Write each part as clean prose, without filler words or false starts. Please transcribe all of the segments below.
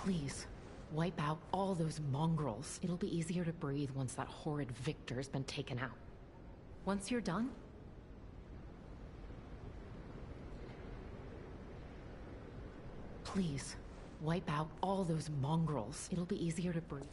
Please, wipe out all those mongrels. It'll be easier to breathe once that horrid Victor's been taken out. Once you're done... Please, wipe out all those mongrels. It'll be easier to breathe.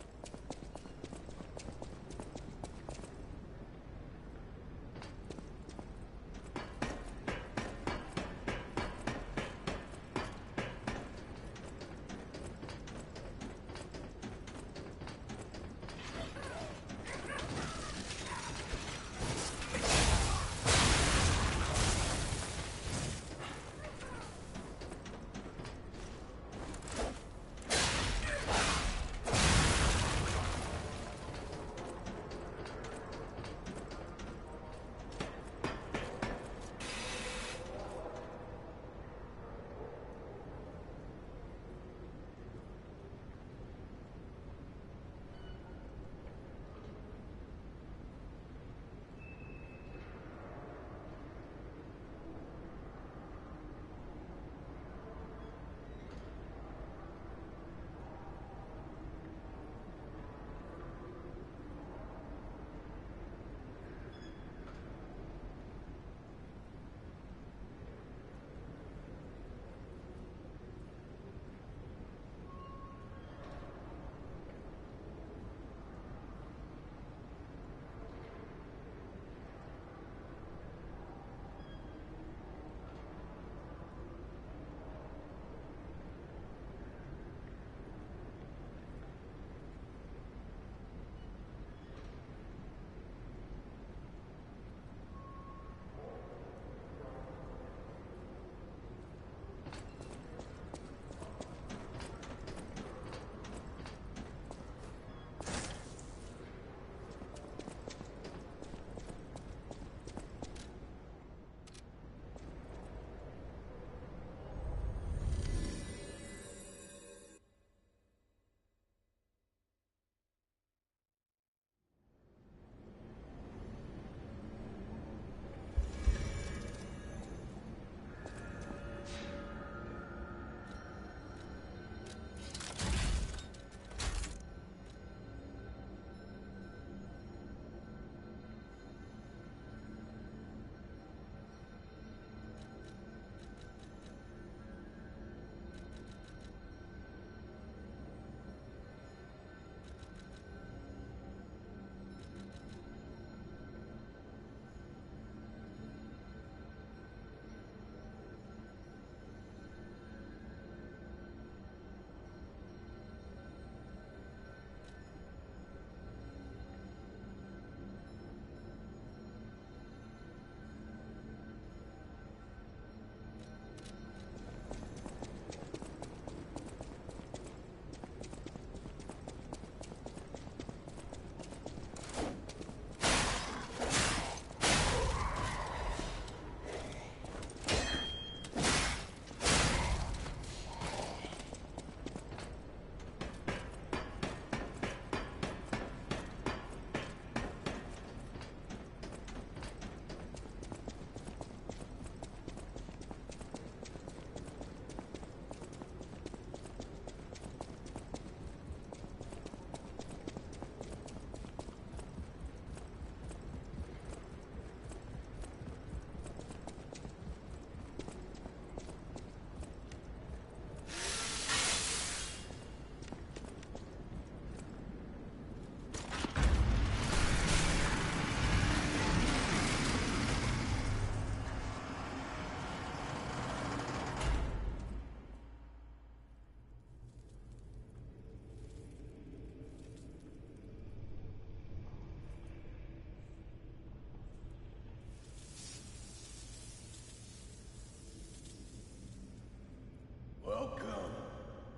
Welcome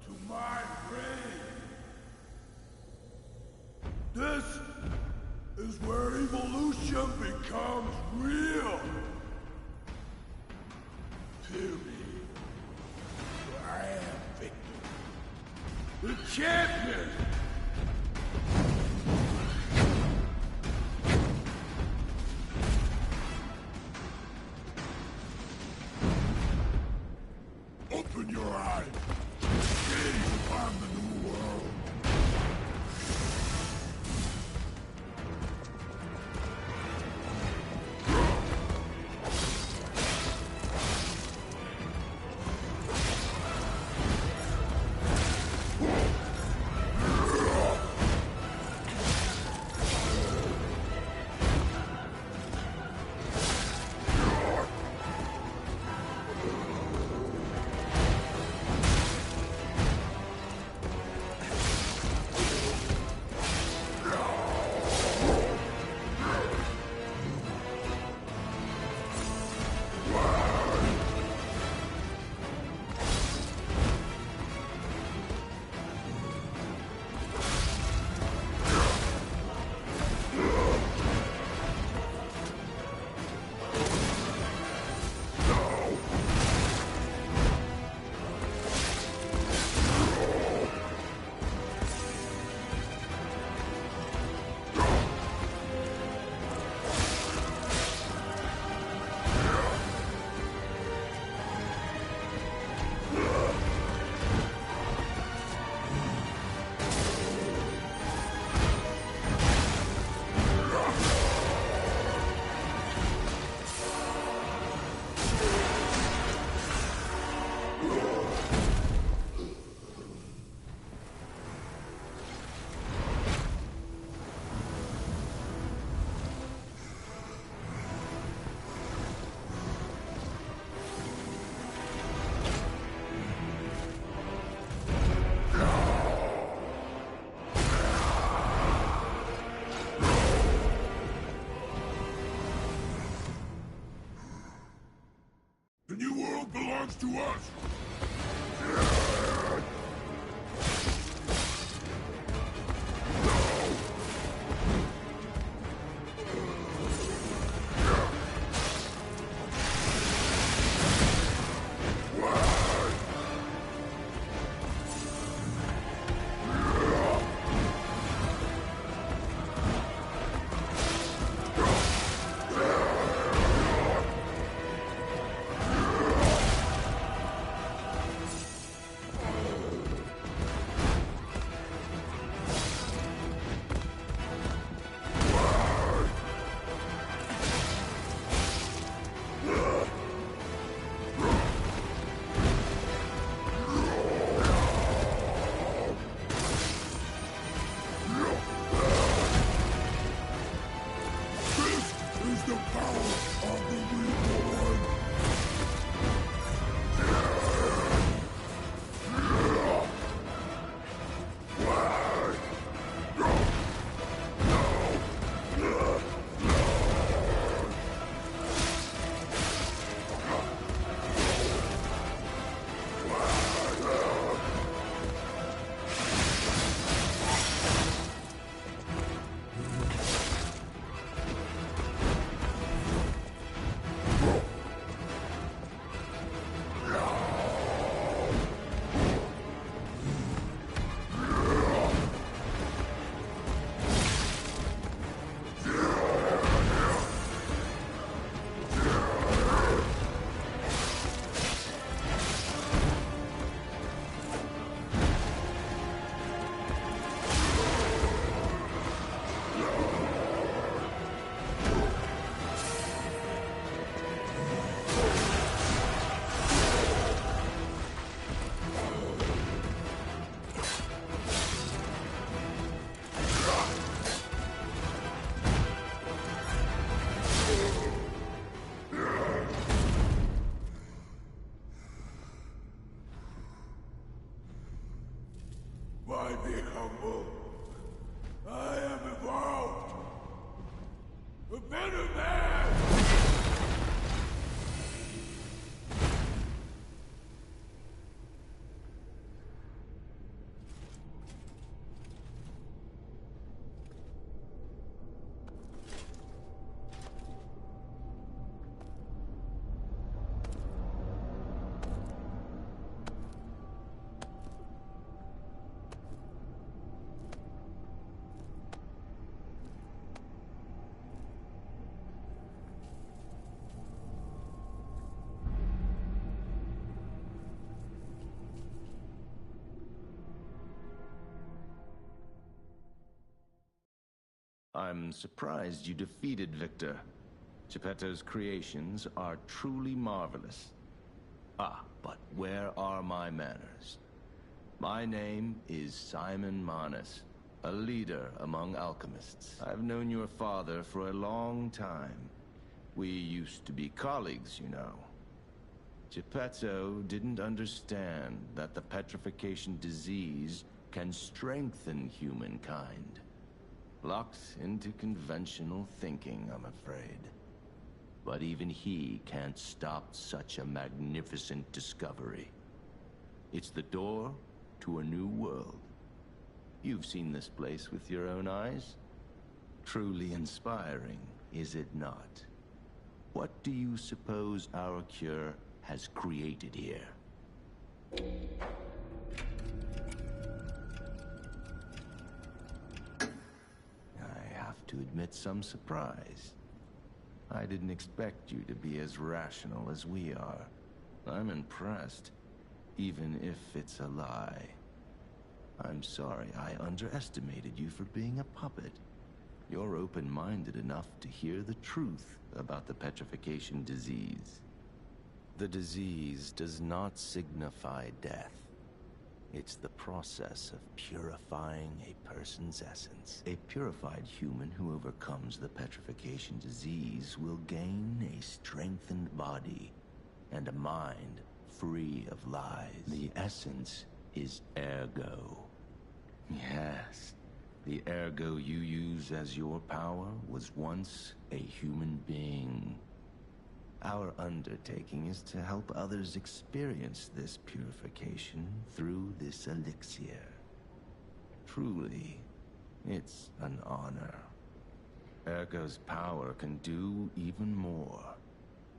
to my reign. This is where evolution becomes real. Fear me. I am Victor, the champion. Open your eyes. See if I'm the new belongs to us! Why be humble? I am evolved! A better man! I'm surprised you defeated Victor. Geppetto's creations are truly marvelous. Ah, but where are my manners? My name is Simon Manus, a leader among alchemists. I've known your father for a long time. We used to be colleagues, you know. Geppetto didn't understand that the petrification disease can strengthen humankind. Locked into conventional thinking, I'm afraid. But even he can't stop such a magnificent discovery. It's the door to a new world. You've seen this place with your own eyes. Truly inspiring, is it not? What do you suppose our cure has created here? To admit some surprise. I didn't expect you to be as rational as we are. I'm impressed, even if it's a lie. I'm sorry I underestimated you for being a puppet. You're open-minded enough to hear the truth about the petrification disease. The disease does not signify death. It's the process of purifying a person's essence. A purified human who overcomes the petrification disease will gain a strengthened body and a mind free of lies. The essence is ergo. Yes, the ergo you use as your power was once a human being. Our undertaking is to help others experience this purification through this elixir. Truly, it's an honor. Ergo's power can do even more.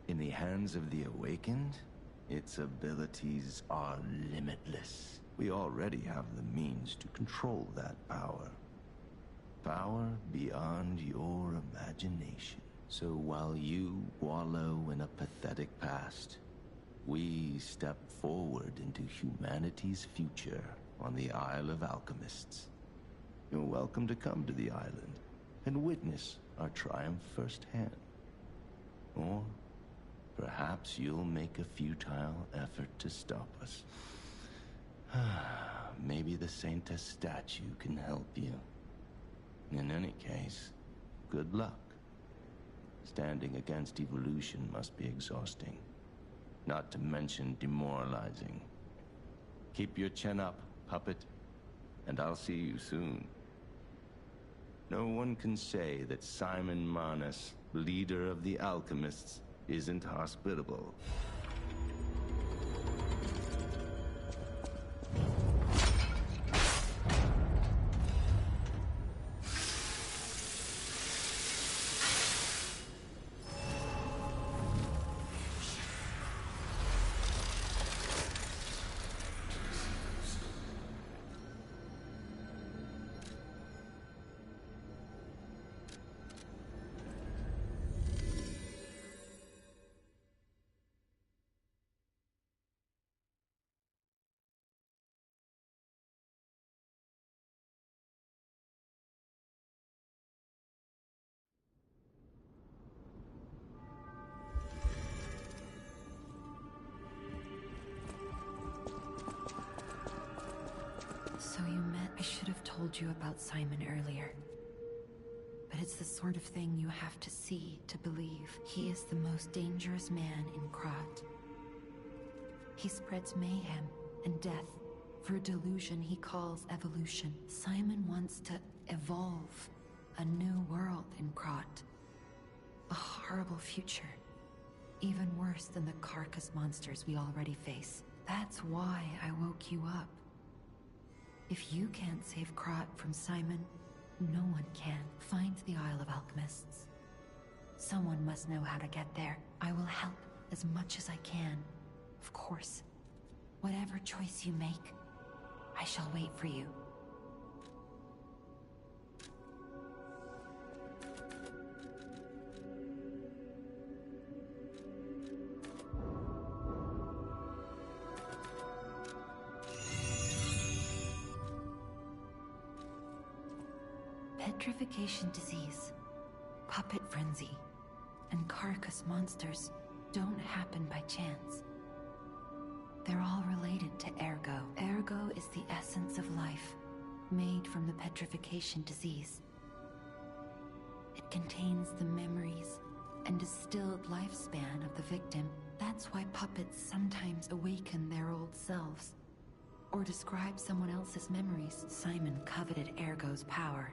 In the hands of the Awakened, its abilities are limitless. We already have the means to control that power. Power beyond your imagination. So while you wallow in a pathetic past, we step forward into humanity's future on the Isle of Alchemists. You're welcome to come to the island and witness our triumph firsthand. Or perhaps you'll make a futile effort to stop us. Maybe the Saintess statue can help you. In any case, good luck. Standing against evolution must be exhausting, not to mention demoralizing. Keep your chin up, puppet, and I'll see you soon. No one can say that Simon Manus, leader of the Alchemists, isn't hospitable. So you met... I should have told you about Simon earlier. But it's the sort of thing you have to see to believe. He is the most dangerous man in Krat. He spreads mayhem and death for a delusion he calls evolution. Simon wants to evolve a new world in Krat. A horrible future. Even worse than the carcass monsters we already face. That's why I woke you up. If you can't save Krat from Simon, no one can. Find the Isle of Alchemists. Someone must know how to get there. I will help as much as I can. Of course. Whatever choice you make, I shall wait for you. Petrification disease, puppet frenzy, and carcass monsters don't happen by chance. They're all related to Ergo. Ergo is the essence of life, made from the petrification disease. It contains the memories and distilled lifespan of the victim. That's why puppets sometimes awaken their old selves, or describe someone else's memories. Simon coveted Ergo's power,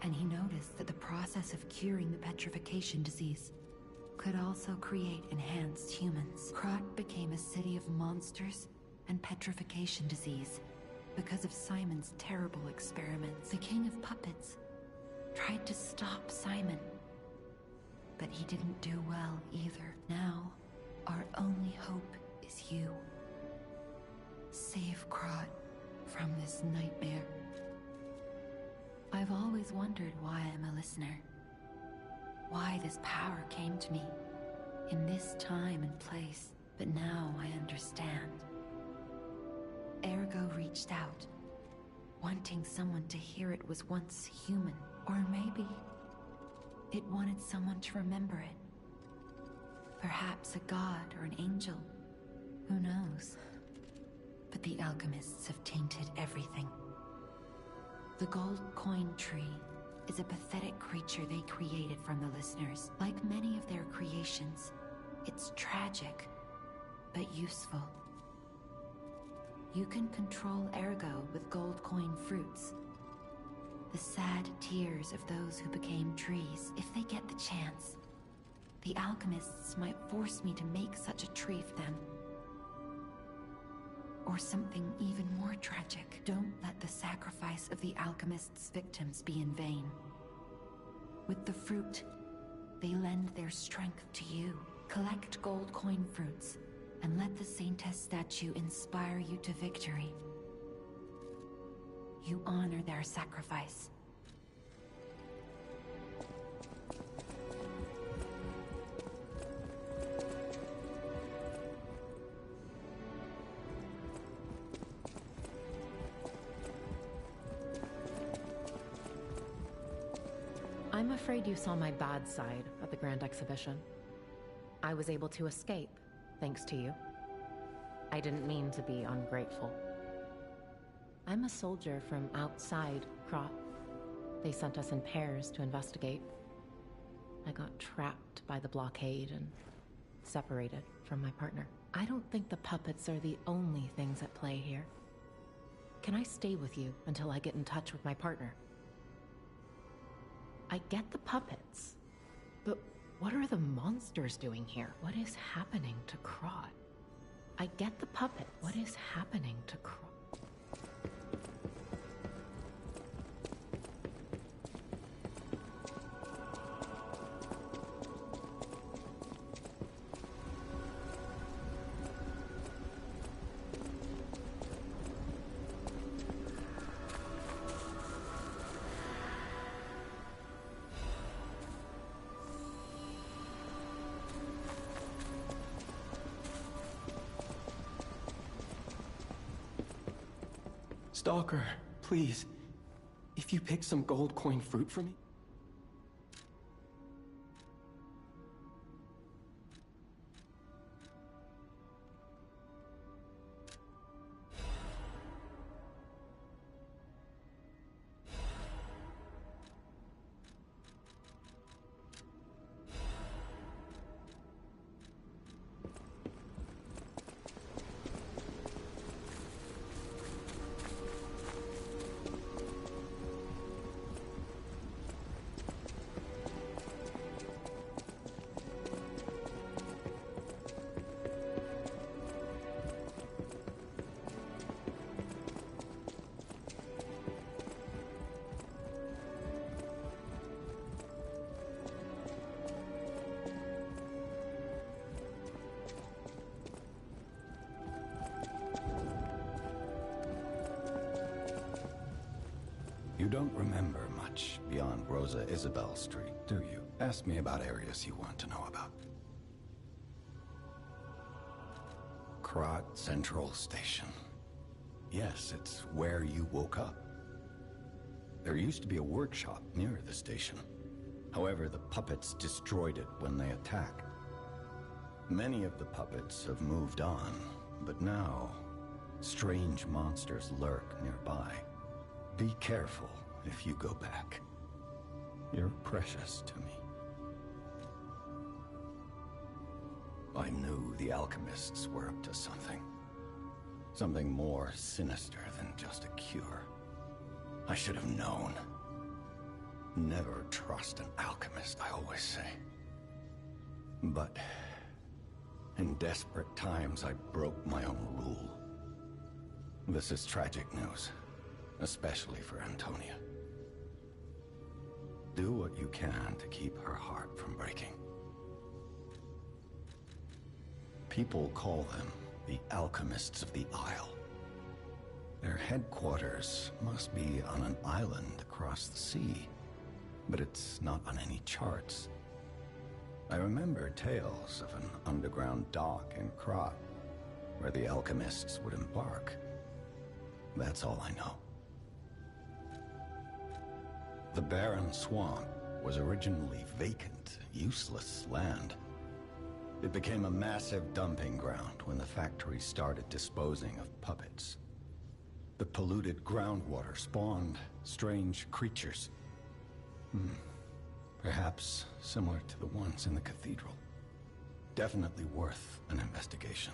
and he noticed that the process of curing the petrification disease could also create enhanced humans. Krat became a city of monsters and petrification disease because of Simon's terrible experiments. The King of Puppets tried to stop Simon, but he didn't do well either. Now, our only hope is you. Save Krat from this nightmare. I've always wondered why I'm a listener. Why this power came to me, in this time and place, but now I understand. Ergo reached out, wanting someone to hear it was once human, or maybe it wanted someone to remember it. Perhaps a god or an angel, who knows? But the alchemists have tainted everything. The gold coin tree is a pathetic creature they created from the listeners. Like many of their creations, it's tragic, but useful. You can control Ergo with gold coin fruits. The sad tears of those who became trees, if they get the chance. The alchemists might force me to make such a tree for them. Or something even more tragic. Don't let the sacrifice of the alchemists' victims be in vain. With the fruit, they lend their strength to you. Collect gold coin fruits, and let the Saintess statue inspire you to victory. You honor their sacrifice. I'm afraid you saw my bad side at the Grand Exhibition. I was able to escape, thanks to you. I didn't mean to be ungrateful. I'm a soldier from outside Krat. They sent us in pairs to investigate. I got trapped by the blockade and separated from my partner. I don't think the puppets are the only things at play here. Can I stay with you until I get in touch with my partner? I get the puppets, but what are the monsters doing here? What is happening to Krat? I get the puppets. What is happening to Krat? Stalker, please. If you pick some gold coin fruit for me. You don't remember much beyond Rosa Isabelle Street, do you? Ask me about areas you want to know about. Krat Central Station. Yes, it's where you woke up. There used to be a workshop near the station. However, the puppets destroyed it when they attacked. Many of the puppets have moved on, but now, strange monsters lurk nearby. Be careful if you go back. You're precious to me. I knew the alchemists were up to something. Something more sinister than just a cure. I should have known. Never trust an alchemist, I always say. But in desperate times, I broke my own rule. This is tragic news. Especially for Antonia. Do what you can to keep her heart from breaking. People call them the Alchemists of the Isle. Their headquarters must be on an island across the sea, but it's not on any charts. I remember tales of an underground dock in Krat, where the alchemists would embark. That's all I know. The barren swamp was originally vacant, useless land. It became a massive dumping ground when the factory started disposing of puppets. The polluted groundwater spawned strange creatures. Perhaps similar to the ones in the cathedral. Definitely worth an investigation.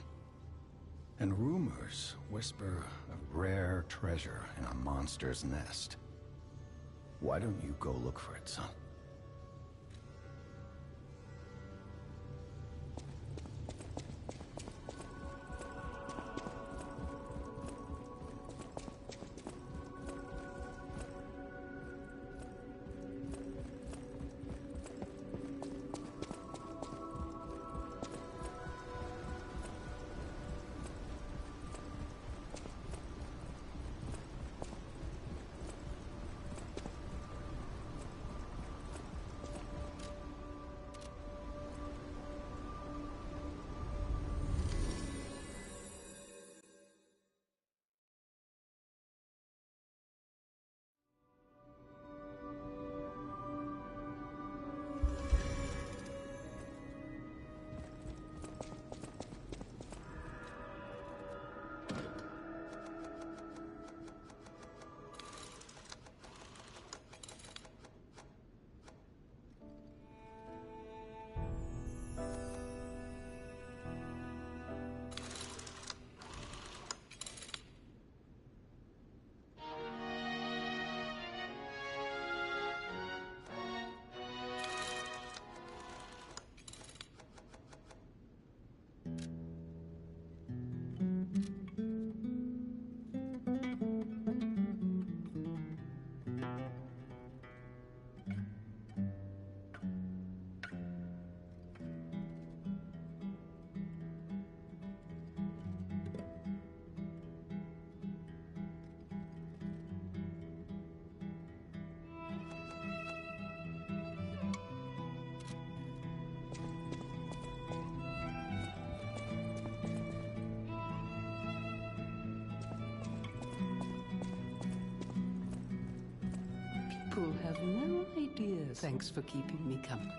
And rumors whisper of rare treasure in a monster's nest. Why don't you go look for it, son? people have no idea. Thanks for keeping me company.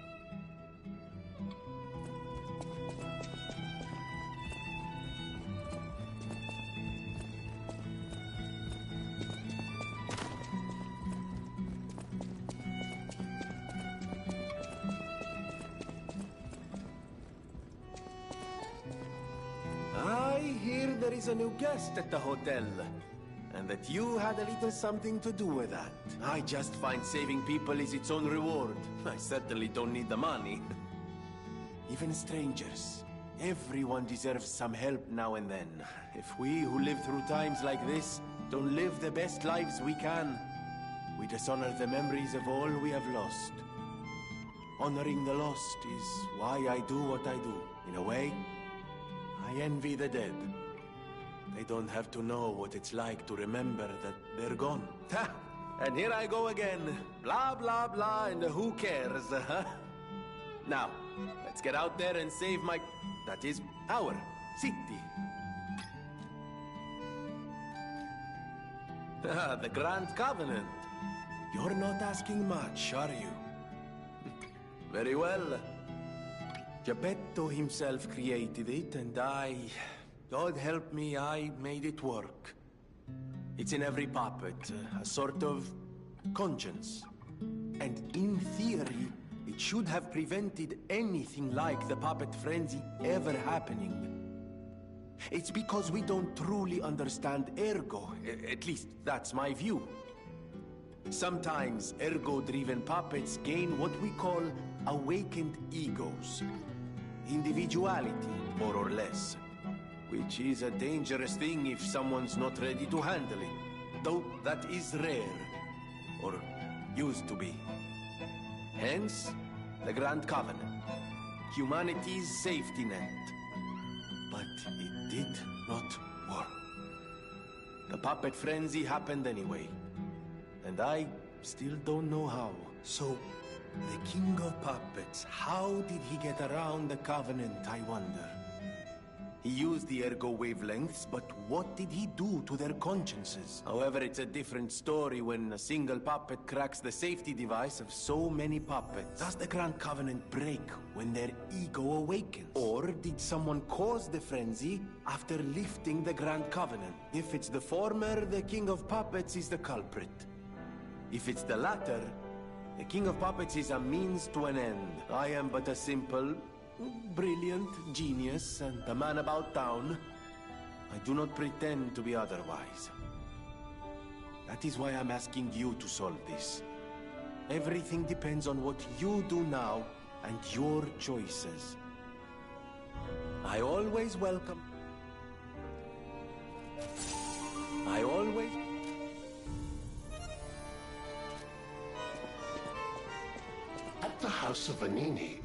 I hear there is a new guest at the hotel, and that you had a little something to do with that. I just find saving people is its own reward. I certainly don't need the money. Even strangers. Everyone deserves some help now and then. If we who live through times like this don't live the best lives we can, we dishonor the memories of all we have lost. Honoring the lost is why I do what I do. In a way, I envy the dead. They don't have to know what it's like to remember that they're gone. Ha! And here I go again. Blah, blah, blah, and who cares, huh? Now, let's get out there and save my... that is, our city. The Grand Covenant. You're not asking much, are you? Very well. Geppetto himself created it, and God help me, I made it work. It's in every puppet, a sort of conscience. And in theory, it should have prevented anything like the puppet frenzy ever happening. It's because we don't truly understand Ergo, at least that's my view. Sometimes Ergo-driven puppets gain what we call awakened egos. Individuality, more or less. Which is a dangerous thing if someone's not ready to handle it. Though that is rare. Or used to be. Hence, the Grand Covenant. Humanity's safety net. But it did not work. The puppet frenzy happened anyway. And I still don't know how. So, the King of Puppets, how did he get around the Covenant, I wonder? He used the Ergo wavelengths, but what did he do to their consciences? However, it's a different story when a single puppet cracks the safety device of so many puppets. Does the Grand Covenant break when their ego awakens? Or did someone cause the frenzy after lifting the Grand Covenant? If it's the former, the King of Puppets is the culprit. If it's the latter, the King of Puppets is a means to an end. I am but a simple, brilliant genius and a man about town. I do not pretend to be otherwise. That is why I'm asking you to solve this. Everything depends on what you do now and your choices. I always welcome... I always... At the House of Vanini,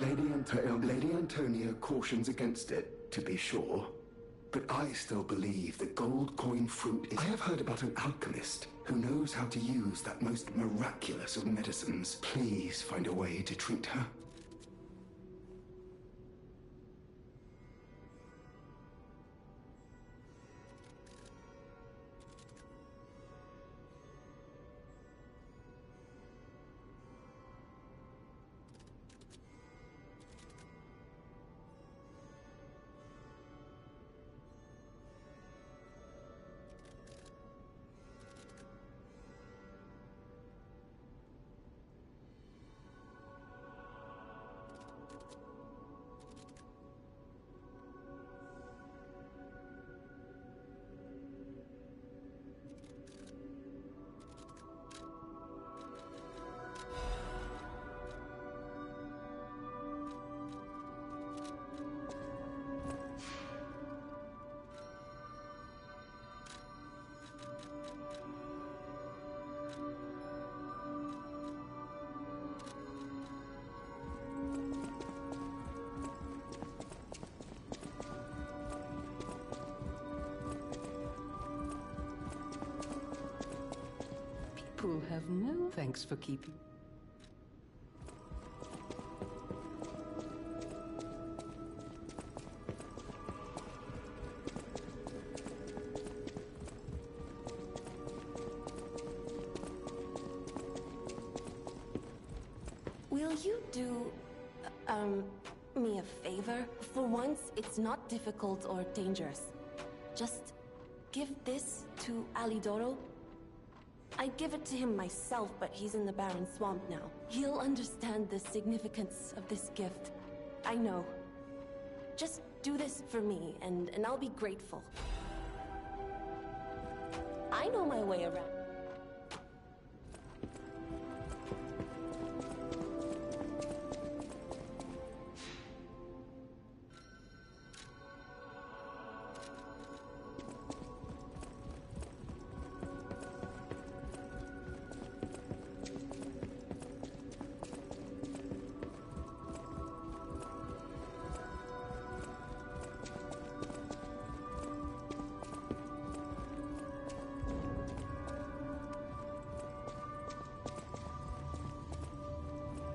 Lady Antonia cautions against it, to be sure. But I still believe the gold coin fruit is... I have heard about an alchemist who knows how to use that most miraculous of medicines. Please find a way to treat her. People have no thanks for keeping. Will you do, me a favor? For once, it's not difficult or dangerous. Just give this to Alidoro. I'd give it to him myself, but he's in the Barren Swamp now. He'll understand the significance of this gift. I know. Just do this for me, and I'll be grateful. I know my way around.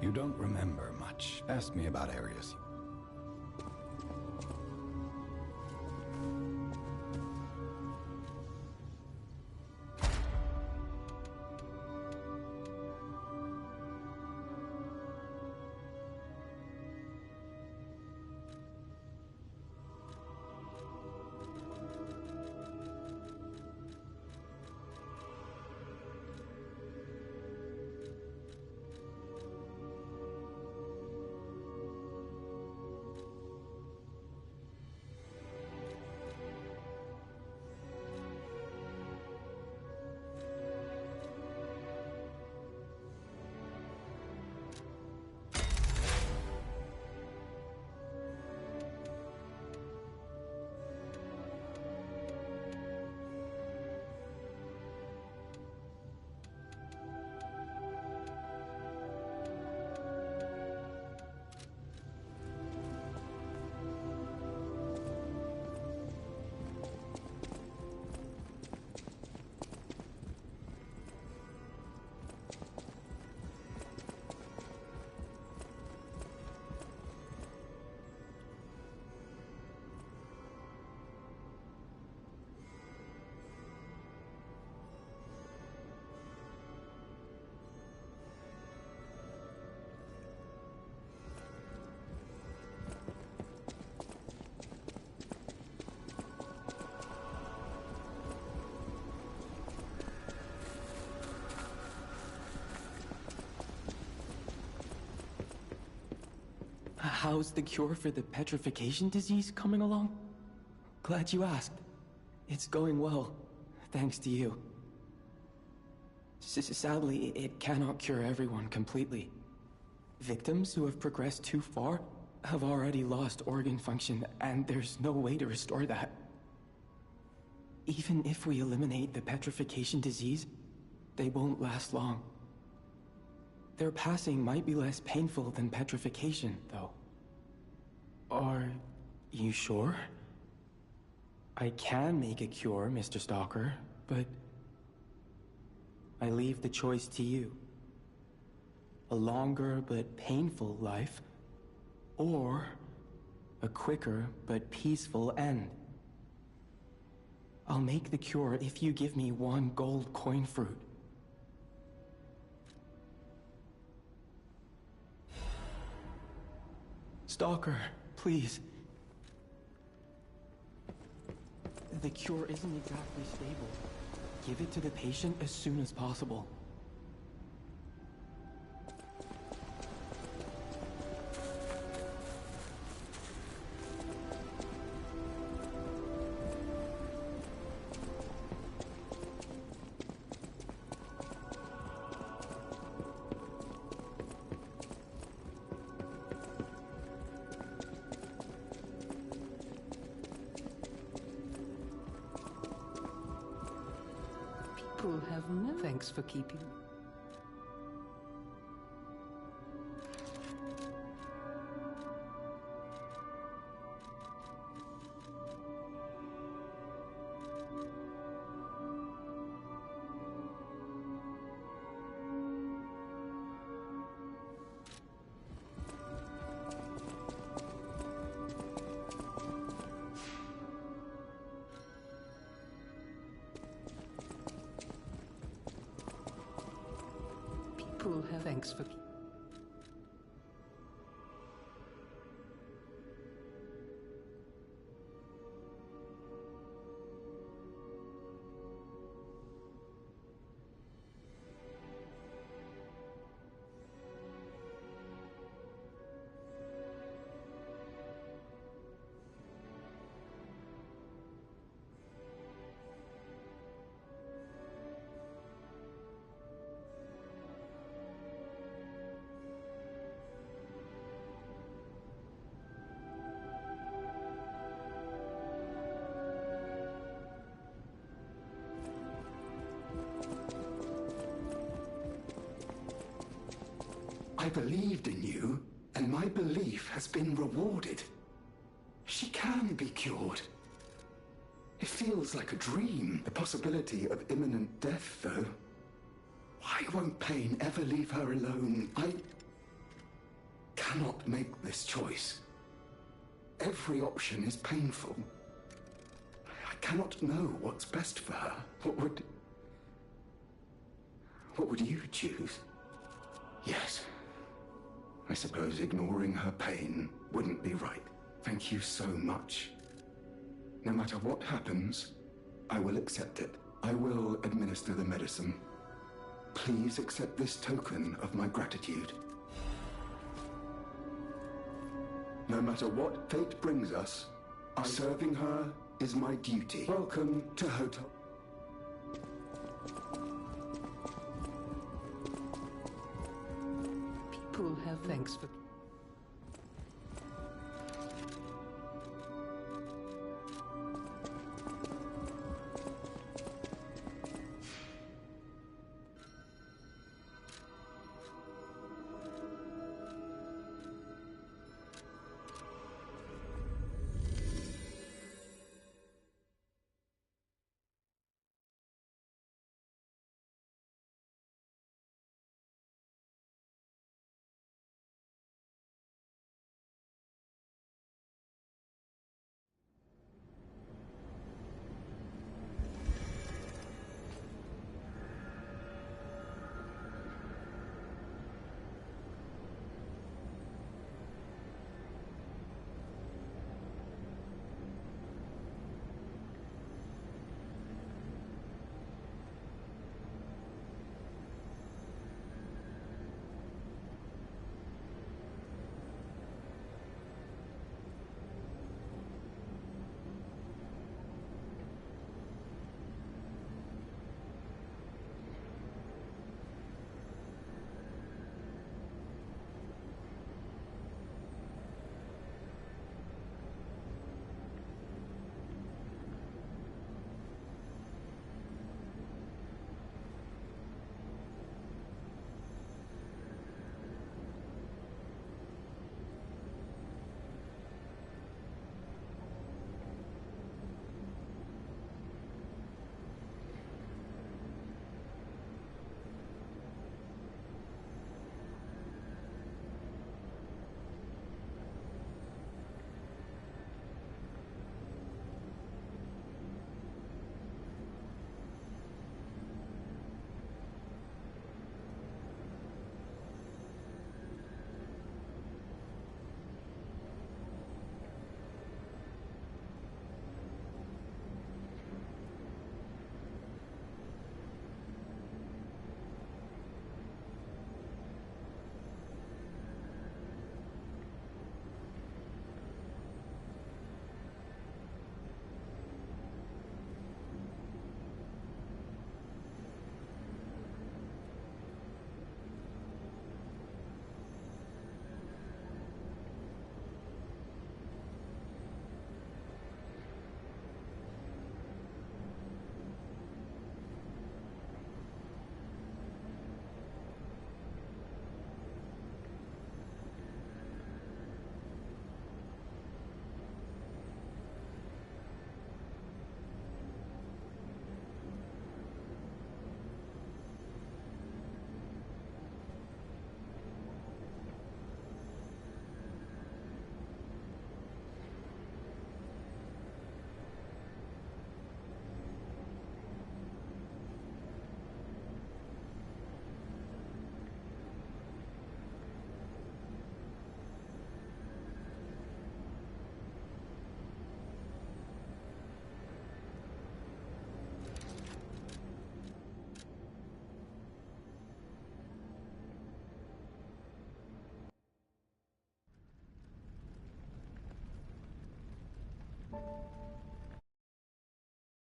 You don't remember much. Ask me about areas. How's the cure for the petrification disease coming along? Glad you asked. It's going well, thanks to you. Sadly, it cannot cure everyone completely. Victims who have progressed too far have already lost organ function, and there's no way to restore that. Even if we eliminate the petrification disease, they won't last long. Their passing might be less painful than petrification, though. Are you sure? I can make a cure, Mr. Stalker, but I leave the choice to you. A longer but painful life, or a quicker but peaceful end. I'll make the cure if you give me one gold coin fruit. Stalker, please. The cure isn't exactly stable. Give it to the patient as soon as possible. People have no thanks for keeping. People have thanks for keeping. I believed in you, and my belief has been rewarded. She can be cured. It feels like a dream, the possibility of imminent death, though. Why won't pain ever leave her alone? I cannot make this choice. Every option is painful. I cannot know what's best for her. What would you choose? Yes. I suppose ignoring her pain wouldn't be right. Thank you so much. No matter what happens, I will accept it. I will administer the medicine. Please accept this token of my gratitude. No matter what fate brings us, serving her is my duty. Welcome to Hotel. People have thanks for.